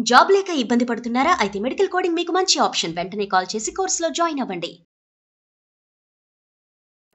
Job లేక ఇబ్బంది పడుతున్నారా? అయితే మెడికల్ కోడింగ్ మీకు మంచి ఆప్షన్. వెంటనే కాల్ చేసి కోర్సులో జాయిన్ అవ్వండి.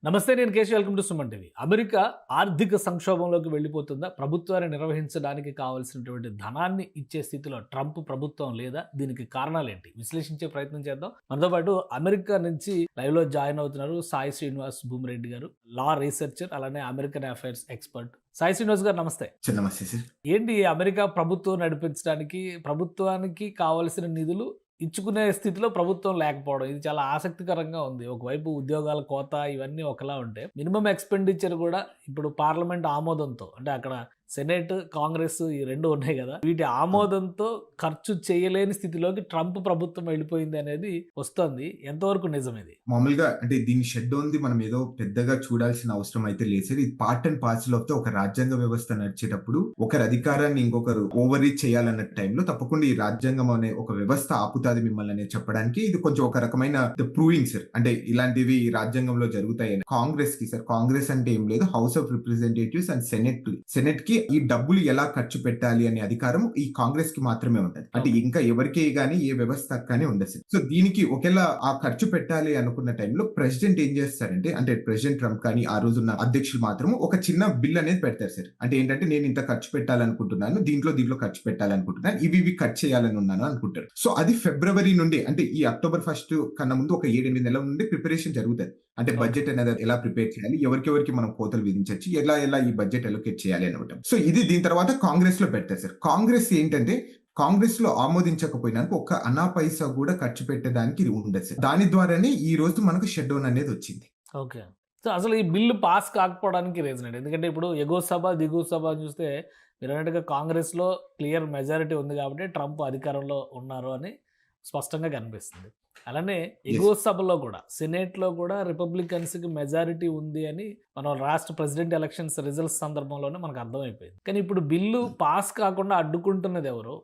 నమస్తే, నేను Keshav. Welcome to Suman TV. America ఆర్థిక సంక్షోభంలోకి వెళ్ళిపోతుందా? ప్రభుత్వాన్ని నిర్వహించడానికి కావాల్సినటువంటి ధనాన్ని ఇచ్చే స్థితిలో ట్రంప్ ప్రభుత్వం లేదా? దీనికి కారణాలేంటి విశ్లేషించే ప్రయత్నం చేద్దాం. మనతో పాటు అమెరికా నుంచి లైవ్ లో జాయిన్ అవుతున్నారు సాయి శ్రీనివాస్ భూమిరెడ్డి గారు, లా రీసెర్చర్, అలానే American affairs expert. Sai Srinivas గారు, నమస్తే. నమస్తే సార్. ఏంటి అమెరికా ప్రభుత్వం నడిపించడానికి ప్రభుత్వానికి కావలసిన నిధులు ఇచ్చుకునే స్థితిలో ప్రభుత్వం లేకపోవడం, ఇది చాలా ఆసక్తికరంగా ఉంది. ఒకవైపు ఉద్యోగాల కోత ఇవన్నీ ఒకలా ఉంటే, మినిమం ఎక్స్పెండిచర్ కూడా ఇప్పుడు పార్లమెంట్ ఆమోదంతో, అంటే అక్కడ సెనేట్, కాంగ్రెస్ ఈ రెండు ఉన్నాయి కదా, వీటి ఆమోదంతో ఖర్చు చేయలేని స్థితిలోకి ట్రంప్ ప్రభుత్వం వెళ్ళిపోయింది అనేది వస్తుంది. ఎంతవరకు నిజం ఇది? మామూలుగా అంటే దీన్ని షెడ్ ఉంది, మనం ఏదో పెద్దగా చూడాల్సిన అవసరం అయితే లేదు సార్. ఇది part and parcel of the ఒక రాజ్యాంగ వ్యవస్థ నడిచేటప్పుడు ఒకరి అధికారాన్ని ఇంకొకరు ఓవర్ రీచ్ చేయాలన్న టైంలో తప్పకుండా ఈ రాజ్యాంగం అనే ఒక వ్యవస్థ ఆపుతాది మిమ్మల్ని అనేది చెప్పడానికి ఇది కొంచెం ఒక రకమైన ప్రూవింగ్ సార్. అంటే ఇలాంటివి ఈ రాజ్యాంగంలో జరుగుతాయని. కాంగ్రెస్ కి సార్, కాంగ్రెస్ అంటే ఏం లేదు, house of representatives and senate కి ఈ డబ్బులు ఎలా ఖర్చు పెట్టాలి అనే అధికారం ఈ కాంగ్రెస్ కి మాత్రమే ఉంటది. అంటే ఇంకా ఎవరికి గానీ ఏ వ్యవస్థ కానీ ఉండదు. సో దీనికి ఒకేలా ఆ ఖర్చు పెట్టాలి అనుకున్న టైంలో ప్రెసిడెంట్ ఏం చేస్తారంటే, అంటే ప్రెసిడెంట్ ట్రంప్ కానీ ఆ రోజున్న అధ్యక్షులు మాత్రం ఒక చిన్న బిల్ అనేది పెడతారు సార్. అంటే ఏంటంటే, నేను ఇంత ఖర్చు పెట్టాలనుకుంటున్నాను, దీంట్లో ఖర్చు పెట్టాలనుకుంటున్నాను, ఇవి ఖర్చు చేయాలని ఉన్నాను అనుకుంటారు. సో అది ఫిబ్రవరి నుండి, అంటే ఈ అక్టోబర్ 1 కన్నా ముందు ఒక 7-8 నెలల నుండి ప్రిపరేషన్ జరుగుతుంది. అంటే బడ్జెట్ అనేది ఎలా ప్రిపేర్ చేయాలి, ఎవరికి మనం కోతలు విధించవచ్చు, ఎలా ఈ బడ్జెట్ అలొకేట్ చేయాలి అనమాట. సో ఇది దీని తర్వాత కాంగ్రెస్ లో పెడతారు సార్. కాంగ్రెస్ ఏంటంటే, కాంగ్రెస్ లో ఆమోదించకపోయినా ఒక అనా పైసా కూడా ఖర్చు పెట్టడానికి ఇది ఉండదు సార్. దాని ద్వారానే ఈ రోజు మనకు షట్ డౌన్ అనేది వచ్చింది. ఓకే. సో అసలు ఈ బిల్లు పాస్ కాకపోవడానికి రీజన్ ఏంటి? ఎందుకంటే ఇప్పుడు ఎగువ సభ దిగువ సభ చూస్తే మీరు అన్నట్టుగా కాంగ్రెస్లో క్లియర్ మెజారిటీ ఉంది కాబట్టి ట్రంప్ అధికారంలో ఉన్నారు అని స్పష్టంగా కనిపిస్తుంది. అలానే ఎగువ సభలో కూడా, సెనేట్లో కూడా రిపబ్లికన్స్కి మెజారిటీ ఉంది అని మనం రాష్ట్ర ప్రెసిడెంట్ ఎలక్షన్స్ రిజల్ట్స్ సందర్భంలోనే మనకు అర్థమైపోయింది. కానీ ఇప్పుడు బిల్లు పాస్ కాకుండా అడ్డుకుంటున్నది ఎవరు?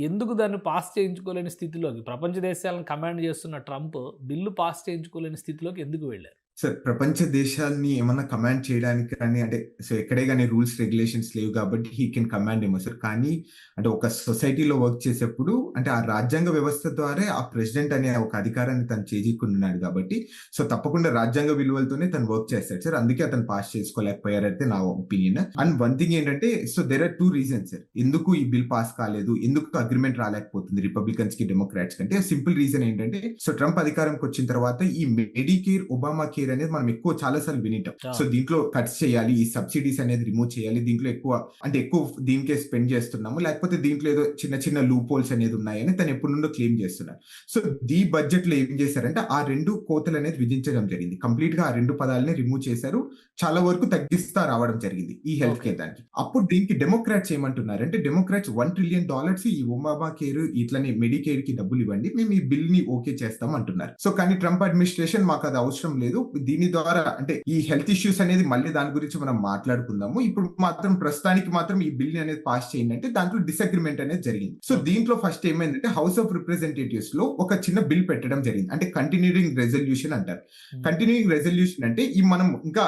ఎందుకు దాన్ని పాస్ చేయించుకోలేని స్థితిలోకి, ప్రపంచ దేశాలను కమాండ్ చేస్తున్న ట్రంప్ బిల్లు పాస్ చేయించుకోలేని స్థితిలోకి ఎందుకు వెళ్ళారు? సార్, ప్రపంచ దేశాన్ని ఏమన్నా కమాండ్ చేయడానికి కానీ, అంటే సో ఎక్కడే కానీ రూల్స్ రెగ్యులేషన్స్ లేవు కాబట్టి హీ కెన్ కమాండ్ ఏమో సార్. కానీ అంటే ఒక సొసైటీలో వర్క్ చేసేప్పుడు, అంటే ఆ రాజ్యాంగ వ్యవస్థ ద్వారా ఆ ప్రెసిడెంట్ అనే ఒక అధికారాన్ని తను చేజిక్కున్నాడు కాబట్టి, సో తప్పకుండా రాజ్యాంగ విలువలతోనే తను వర్క్ చేస్తాడు సార్. అందుకే అతను పాస్ చేసుకోలేకపోయారైతే నా ఒపీనియన్. అండ్ వన్ థింగ్ ఏంటంటే, so there are 2 reasons sir. ఎందుకు ఈ బిల్ పాస్ కాలేదు, ఎందుకు అగ్రిమెంట్ రాలేకపోతుంది రిపబ్లికన్స్ కి డెమోక్రాట్స్ కంటే, సింపుల్ రీజన్ ఏంటంటే, సో ట్రంప్ అధికారంకి వచ్చిన తర్వాత ఈ మెడికేర్, ఒబామా కేర్ అనేది మనం ఎక్కువ చాలా సార్లు వినిటాం. సో దీంట్లో కట్స్ చేయాలి, ఈ సబ్సిడీస్ అనేది రిమూవ్ చేయాలి, దీంట్లో ఎక్కువ దీనికే స్పెండ్ చేస్తున్నాము, లేకపోతే దీంట్లో ఏదో చిన్న లూప్ హోల్స్ అనేది ఉన్నాయని తను ఎప్పటి నుండో క్లెయిమ్ చేస్తున్నారు. సో ఈ బడ్జెట్ లో ఏం చేశారంటే, ఆ 2 కోతలు అనేది విధించడం జరిగింది. కంప్లీట్ గా ఆ 2 పదాలని రిమూవ్ చేశారు, చాలా వరకు తగ్గిస్తా రావడం జరిగింది ఈ హెల్త్ కేర్ దానికి. అప్పుడు దీనికి డెమోక్రాట్స్ ఏమంటున్నారంటే, డెమోక్రాట్స్ $1 ట్రిలియన్ ఈ ఒబామా కేర్ ఇట్లనే మెడికేర్ కి డబ్బులు ఇవ్వండి, మేము ఈ బిల్ ని ఓకే చేస్తాం అంటున్నారు. సో కానీ ట్రంప్ అడ్మినిస్ట్రేషన్ మాకు అది అవసరం లేదు, దీని ద్వారా అంటే ఈ హెల్త్ ఇష్యూస్ అనేది మళ్ళీ దాని గురించి మనం మాట్లాడుకుందాము, ఇప్పుడు మాత్రం ప్రస్తుతానికి మాత్రం ఈ బిల్ అనేది పాస్ చేయండి అంటే దాంట్లో డిసగ్రిమెంట్ అనేది జరిగింది. సో దీంట్లో ఫస్ట్ ఏమైందంటే, హౌస్ ఆఫ్ రిప్రజెంటేటివ్స్ లో ఒక చిన్న బిల్ పెట్టడం జరిగింది, అంటే కంటిన్యూయింగ్ రెజల్యూషన్ అంటారు. కంటిన్యూయింగ్ రెజల్యూషన్ అంటే, ఈ మనం ఇంకా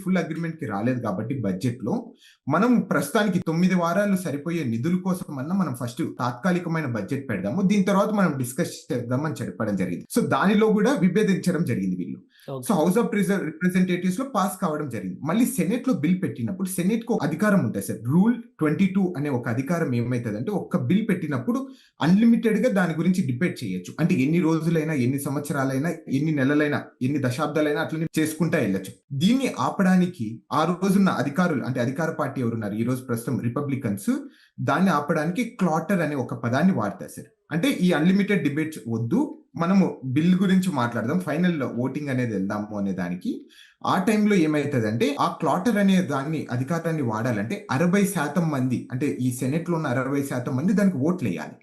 ఫుల్ అగ్రిమెంట్ కి రాలేదు కాబట్టి బడ్జెట్ లో మనం ప్రస్తుతానికి 9 వారాలు సరిపోయే నిధుల కోసం మనం ఫస్ట్ తాత్కాలికమైన బడ్జెట్ పెడదాము, దీని తర్వాత మనం డిస్కస్ చేద్దామని చెప్పడం జరిగింది. సో దానిలో కూడా విభేదించడం జరిగింది వీళ్ళు. సో హౌస్ ఆఫ్ రిప్రజెంటేటివ్స్ లో పాస్ కావడం జరిగింది. మళ్ళీ సెనేట్ లో బిల్ పెట్టినప్పుడు సెనేట్ కు అధికారం ఉంటుంది సార్. రూల్ 22 అనే ఒక అధికారం ఏమైతుందంటే, ఒక బిల్ పెట్టినప్పుడు అన్లిమిటెడ్ గా దాని గురించి డిబేట్ చేయొచ్చు. అంటే ఎన్ని రోజులైనా, ఎన్ని సంవత్సరాలైనా, ఎన్ని నెలలైనా, ఎన్ని దశాబ్దాలైనా అట్లనే చేసుకుంటా వెళ్ళొచ్చు. దీన్ని ఆపడానికి ఆ రోజున్న అధికారులు, అంటే అధికార పార్టీ ఎవరున్నారు ఈ రోజు ప్రస్తుతం రిపబ్లికన్స్, దాన్ని ఆపడానికి క్లాటర్ అనే ఒక పదాన్ని వాడతారు సార్. అంటే ఈ అన్లిమిటెడ్ డిబేట్స్ వద్దు, మనము బిల్ గురించి మాట్లాడదాం, ఫైనల్ ఓటింగ్ అనేది వెళ్దాము అనే దానికి. ఆ టైంలో ఏమైతుందంటే, ఆ క్లాటర్ అనే దాన్ని అధికారాన్ని వాడాలంటే 60% మంది, అంటే ఈ సెనెట్ లో ఉన్న 60% మంది దానికి ఓట్లు వేయాలి.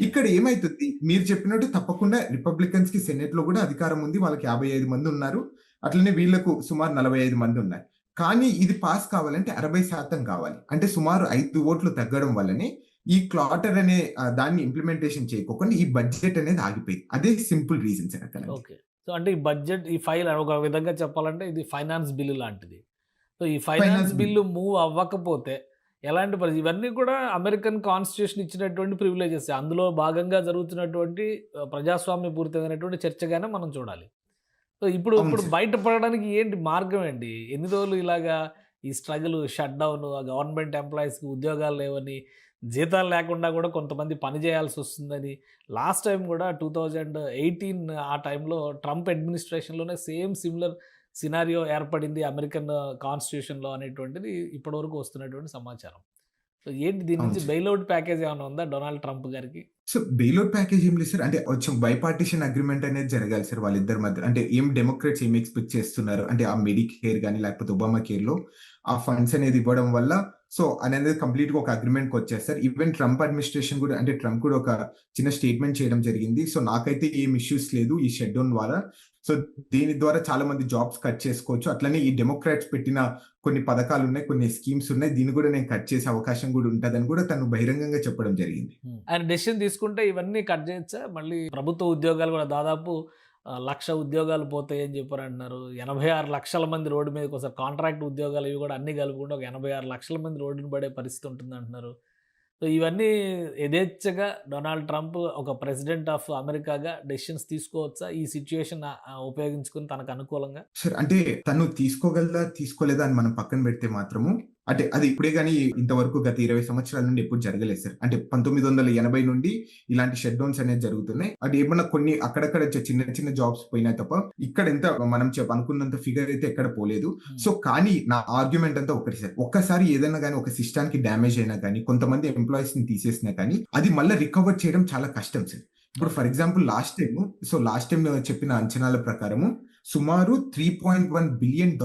ఇక్కడ ఏమైతుంది, మీరు చెప్పినట్టు తప్పకుండా రిపబ్లికన్స్ కి సెనెట్ లో కూడా అధికారం ఉంది, వాళ్ళకి 55 మంది ఉన్నారు, అట్లనే వీళ్లకు సుమారు 45 మంది ఉన్నారు. కానీ ఇది పాస్ కావాలంటే 60% కావాలి, అంటే సుమారు 5 ఓట్లు తగ్గడం వల్లనే ఈ క్లాటర్ అనే దాన్ని ఇంప్లిమెంటేషన్ చేయకోకుండా ఈ బడ్జెట్ అనేది ఆగిపోయింది. అదే సింపుల్ రీజన్స్ అక్కడ. ఓకే. సో అంటే ఈ బడ్జెట్, ఈ ఫైల్ ఒక విధంగా చెప్పాలంటే ఇది ఫైనాన్స్ బిల్లు లాంటిది. సో ఈ ఫైనాన్స్ బిల్లు మూవ్ అవ్వకపోతే ఎలాంటి పరిస్థితి ఇవన్నీ కూడా అమెరికన్ కాన్స్టిట్యూషన్ ఇచ్చినటువంటి ప్రివిలేజెస్. అందులో భాగంగా జరుగుతున్నటువంటి ప్రజాస్వామ్యపూరితమైనటువంటి చర్చగానే మనం చూడాలి. సో ఇప్పుడు అవును ఇప్పుడు సార్. బయటపడడానికి ఏంటి మార్గం ఏంటి? ఎన్ని రోజులు ఇలాగా ఈ స్ట్రగుల్, షట్ డౌన్, గవర్నమెంట్ ఎంప్లాయీస్‌కి ఉద్యోగాలు లేవని, జీతాలు లేకుండా కూడా కొంతమంది పని చేయాల్సొస్తుందని, లాస్ట్ టైం కూడా 2018 ఆ టైంలో ట్రంప్ అడ్మినిస్ట్రేషన్‌లోనే సేమ్ సిమిలర్ సినారియో ఏర్పడింది అమెరికన్ కాన్స్టిట్యూషన్‌లో అనేటువంటిది ఇప్పటివరకు వస్తున్నటువంటి సమాచారం. సో ఏంటి దీని అవును నుంచి సార్. బెయిలౌట్ ప్యాకేజ్ ఏమన్నా ఉందా డొనాల్డ్ ట్రంప్ గారికి? సో బెయిలౌట్ ప్యాకేజ్ ఏం లేదు సార్. అంటే కొంచెం బైపార్టిషన్ అగ్రీమెంట్ అనేది జరగాలి సార్ వాళ్ళిద్దరి మధ్య. అంటే డెమోక్రాట్స్ ఏం ఎక్స్‌పెక్ట్ చేస్తున్నారు అంటే ఆ మెడికేర్ గాని లేకపోతే ఒబామా కేర్‌లో ఆ ఫండ్స్ అనేది ఇవ్వడం వల్ల సో అనేది కంప్లీట్‌గా ఒక అగ్రీమెంట్‌కి వచ్చేస్తారు. ఈవెన్ ట్రంప్ అడ్మినిస్ట్రేషన్ కూడా అంటే ట్రంప్ కూడా ఒక చిన్న స్టేట్మెంట్ చేయడం జరిగింది. సో నాకైతే ఏం ఇష్యూస్ లేదు ఈ షట్ డౌన్ ద్వారా. సో దీని ద్వారా చాలా మంది జాబ్స్ కట్ చేసుకోవచ్చు. అట్లనే ఈ డెమోక్రాట్స్ పెట్టిన కొన్ని పథకాలున్నాయి, కొన్ని స్కీమ్స్ ఉన్నాయి. దీన్ని కూడా నేను కట్ చేసే అవకాశం కూడా ఉంటదని కూడా తను బహిరంగంగా చెప్పడం జరిగింది. ఆయన డెసిషన్ తీసుకుంటే ఇవన్నీ కట్ చేయొచ్చా? మళ్ళీ ప్రభుత్వ ఉద్యోగాలు కూడా దాదాపు 1,00,000 ఉద్యోగాలు పోతాయని చెప్పారంటున్నారు. 86 లక్షల మంది రోడ్డు మీదకొస్తారు. కాంట్రాక్ట్ ఉద్యోగాలు ఇవి కూడా అన్నీ కలుపుకుంటే ఒక 86 లక్షల మంది రోడ్డున పడే పరిస్థితి ఉంటుందంటున్నారు. సో ఇవన్నీ యథేచ్ఛగా డొనాల్డ్ ట్రంప్ ఒక ప్రెసిడెంట్ ఆఫ్ అమెరికాగా డెసిషన్స్ తీసుకోవచ్చా? ఈ సిట్యుయేషన్ ఉపయోగించుకొని తనకు అనుకూలంగా? సార్ అంటే తను తీసుకోగలదా? తీసుకోలేదా? అని మనం పక్కన పెడితే మాత్రము అంటే అది ఇప్పుడే గాని ఇంతవరకు గత 20 సంవత్సరాల నుండి ఎప్పుడు జరగలేదు సార్. అంటే 1980 నుండి ఇలాంటి షట్ డౌన్స్ అనేది జరుగుతున్నాయి. అది ఏమన్నా కొన్ని అక్కడక్కడ చిన్న చిన్న జాబ్స్ పోయినాయి తప్ప ఇక్కడ ఎంత మనం అనుకున్నంత ఫిగర్ అయితే ఎక్కడ పోలేదు. సో కానీ నా ఆర్గ్యుమెంట్ అంతా ఒకటి సార్. ఒక్కసారి ఏదైనా గాని ఒక సిస్టానికి డ్యామేజ్ అయినా గాని కొంతమంది ఎంప్లాయీస్ ని తీసేసినా కానీ అది మళ్ళీ రికవర్ చేయడం చాలా కష్టం సార్. ఇప్పుడు ఫర్ ఎగ్జాంపుల్ లాస్ట్ టైం చెప్పిన అంచనాల ప్రకారము సుమారు $3.1 బిలియన్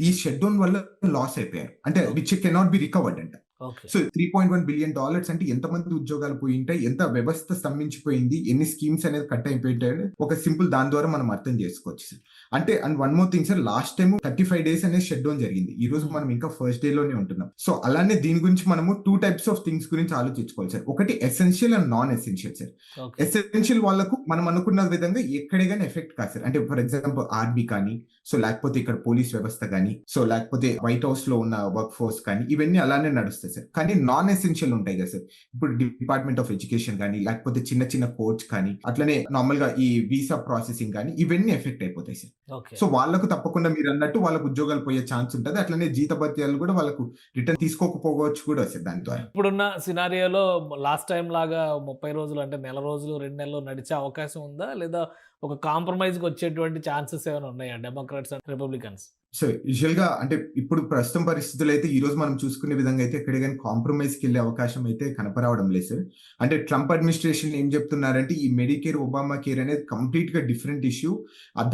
ఈ షట్ డౌన్ వల్ల లాస్ అయిపోయారు. అంటే విచ్ కెనాట్ బి రికవర్డ్ అంట. ఓకే. సో $3.1 బిలియన్ అంటే ఎంతమంది ఉద్యోగాలు పోయి ఉంటాయి, ఎంత వ్యవస్థ స్తంభించిపోయింది, ఎన్ని స్కీమ్స్ అనేది కట్ అయిపోయింటాయని ఒక సింపుల్ దాని ద్వారా మనం అర్థం చేసుకోవచ్చు సార్. అంటే and one more thing sir, last time 35 days అనేది షట్ డౌన్ జరిగింది. ఈ రోజు మనం ఇంకా ఫస్ట్ డే లోనే ఉంటున్నాం. సో అలానే దీని గురించి మనము 2 టైప్స్ ఆఫ్ థింగ్స్ గురించి ఆలోచించుకోవాలి సార్. ఒకటి essential and non essential sir. Okay. Essential వాళ్ళకు మనం అనుకున్న విధంగా ఎక్కడే గానీ ఎఫెక్ట్ కాదు సార్. అంటే ఫర్ ఎగ్జాంపుల్ ఆర్మీ కానీ, సో లేకపోతే ఇక్కడ పోలీస్ వ్యవస్థ కానీ, సో లేకపోతే వైట్ హౌస్ లో ఉన్న వర్క్ ఫోర్స్ కానీ ఇవన్నీ అలానే నడుస్తాయి సార్. కానీ నాన్ ఎసెన్షియల్ ఉంటాయి కదా సార్. ఇప్పుడు డిపార్ట్మెంట్ ఆఫ్ ఎడ్యుకేషన్ కానీ, లేకపోతే చిన్న చిన్న కోర్ట్స్ కానీ, అట్లనే నార్మల్ గా ఈ వీసా ప్రాసెసింగ్ కానీ ఇవన్నీ ఎఫెక్ట్ అయిపోతాయి సార్. ఓకే. సో వాళ్ళకు తప్పకుండా మీరు అన్నట్టు వాళ్ళకు ఉద్యోగాలు పోయే ఛాన్స్ ఉంటుంది. అట్లనే జీతభత్యాలు కూడా వాళ్ళకు రిటర్న్ తీసుకోకపోవచ్చు కూడా సార్ దాని ద్వారా. ఇప్పుడున్న సినారియోలో లాస్ట్ టైం లాగా 30 రోజులు అంటే నెల రోజులు 2 నెలలు నడిచే అవకాశం ఉందా? లేదా ఒక కాంప్రమైజ్కి వచ్చేటువంటి ఛాన్సెస్ ఏమైనా ఉన్నాయా Democrats and Republicans? So usual గా అంటే ఇప్పుడు ప్రస్తుతం పరిస్థితులు అయితే ఈ రోజు మనం చూసుకునే విధంగా అయితే ఎక్కడ కానీ కాంప్రమైజ్ కి వెళ్ళే అవకాశం అయితే కనపరావడం లేదు సార్. అంటే ట్రంప్ అడ్మినిస్ట్రేషన్ ఏం చెప్తున్నారంటే ఈ మెడికేర్, ఒబామా కేర్ అనేది కంప్లీట్ గా డిఫరెంట్ ఇష్యూ.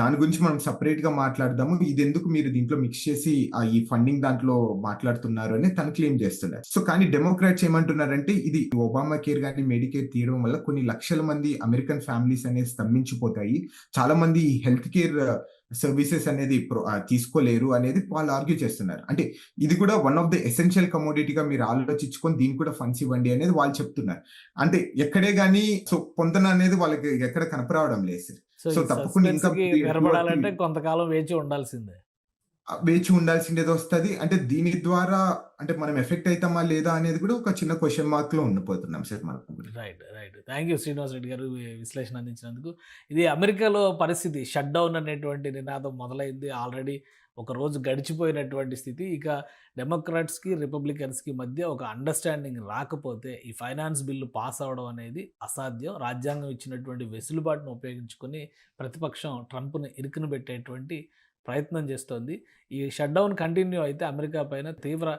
దాని గురించి మనం సపరేట్ గా మాట్లాడదాము. ఇది ఎందుకు మీరు దీంట్లో మిక్స్ చేసి ఈ ఫండింగ్ దాంట్లో మాట్లాడుతున్నారు అని తను క్లెయిమ్ చేస్తున్నారు. సో కానీ డెమోక్రాట్స్ ఏమంటున్నారంటే ఇది ఒబామా కేర్ కానీ మెడికేర్ తీయడం వల్ల కొన్ని లక్షల మంది అమెరికన్ ఫ్యామిలీస్ అనేది స్తంభించిపోతాయి. చాలా మంది హెల్త్ కేర్ సర్వీసెస్ అనేది తీసుకోలేరు అనేది వాళ్ళు ఆర్గ్యూ చేస్తున్నారు. అంటే ఇది కూడా వన్ ఆఫ్ ద ఎసెన్షియల్ కమోడిటీగా మీరు ఆలోచించుకొని దీనికి కూడా ఫండ్స్ ఇవ్వండి అనేది వాళ్ళు చెప్తున్నారు. అంటే ఎక్కడే గానీ సో పొందన అనేది వాళ్ళకి ఎక్కడ కనపరావడం లేదు సార్. సో తప్పకుండా ఇంకా నిలబడాలంటే కొంతకాలం వేచి ఉండాల్సిందే. వేచి ఉండాల్సిందేది వస్తుంది. అంటే దీని ద్వారా అంటే మనం ఎఫెక్ట్ అవుతామా లేదా అనేది కూడా ఒక చిన్న క్వశ్చన్ మార్క్ లో ఉండిపోతున్నాం సార్ మనం. Right. Thank you Srinivas Reddy గారు విశ్లేషణ అందించినందుకు. ఇది అమెరికాలో పరిస్థితి షట్ డౌన్ అనేటువంటి నినాదం మొదలైంది. ఆల్రెడీ ఒక రోజు గడిచిపోయినటువంటి స్థితి. ఇక డెమోక్రాట్స్కి రిపబ్లికన్స్కి మధ్య ఒక అండర్స్టాండింగ్ రాకపోతే ఈ ఫైనాన్స్ బిల్లు పాస్ అవడం అనేది అసాధ్యం. రాజ్యాంగం ఇచ్చినటువంటి వెసులుబాటును ఉపయోగించుకొని ప్రతిపక్షం ట్రంప్ను ఇరుకును పెట్టేటువంటి ప్రయత్నం చేస్తోంది. ఈ షట్ డౌన్ కంటిన్యూ అయితే అమెరికా పైన తీవ్ర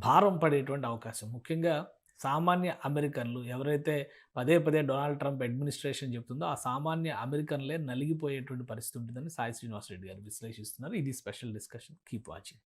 భారం పడేటువంటి అవకాశం, ముఖ్యంగా సామాన్య అమెరికన్లు ఎవరైతే పదే డొనాల్డ్ ట్రంప్ అడ్మినిస్ట్రేషన్ చెప్తుందో ఆ సామాన్య అమెరికన్లే నలిగిపోయేటువంటి పరిస్థితి ఉంటుందని సాయి శ్రీనివాస్ రెడ్డి గారు విశ్లేషిస్తున్నారు. ఇది స్పెషల్ డిస్కషన్. Keep watching.